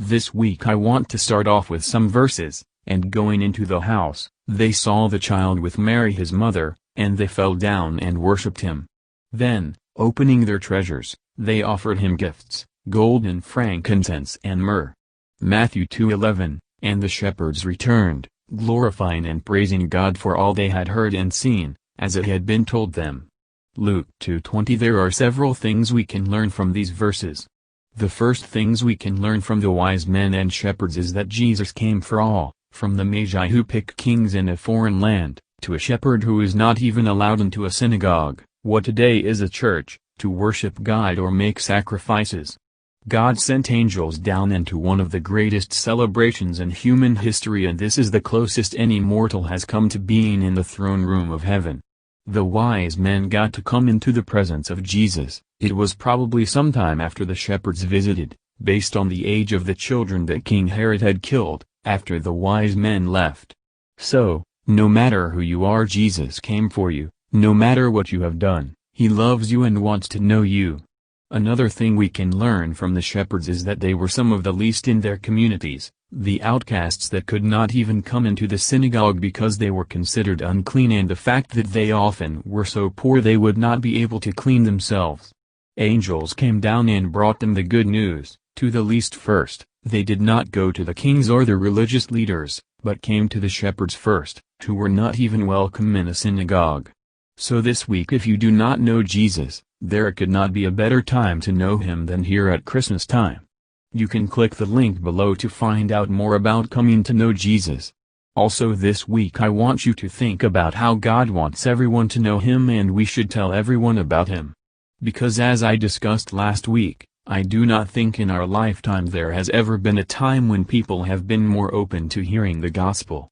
This week I want to start off with some verses. And going into the house, they saw the child with Mary his mother, and they fell down and worshipped him. Then, opening their treasures, they offered him gifts, gold and frankincense and myrrh. Matthew 2:11, and the shepherds returned, glorifying and praising God for all they had heard and seen, as it had been told them. Luke 2:20. There are several things we can learn from these verses. The first things we can learn from the wise men and shepherds is that Jesus came for all, from the Magi who pick kings in a foreign land, to a shepherd who is not even allowed into a synagogue, what today is a church, to worship God or make sacrifices. God sent angels down into one of the greatest celebrations in human history, and this is the closest any mortal has come to being in the throne room of heaven. The wise men got to come into the presence of Jesus. It was probably sometime after the shepherds visited, based on the age of the children that King Herod had killed, after the wise men left. So, no matter who you are, Jesus came for you. No matter what you have done, he loves you and wants to know you. Another thing we can learn from the shepherds is that they were some of the least in their communities, the outcasts that could not even come into the synagogue because they were considered unclean, and the fact that they often were so poor they would not be able to clean themselves. Angels came down and brought them the good news, to the least first. They did not go to the kings or the religious leaders, but came to the shepherds first, who were not even welcome in a synagogue. So this week, if you do not know Jesus, there could not be a better time to know him than here at Christmas time. You can click the link below to find out more about coming to know Jesus. Also this week I want you to think about how God wants everyone to know him, and we should tell everyone about him. Because as I discussed last week, I do not think in our lifetime there has ever been a time when people have been more open to hearing the gospel.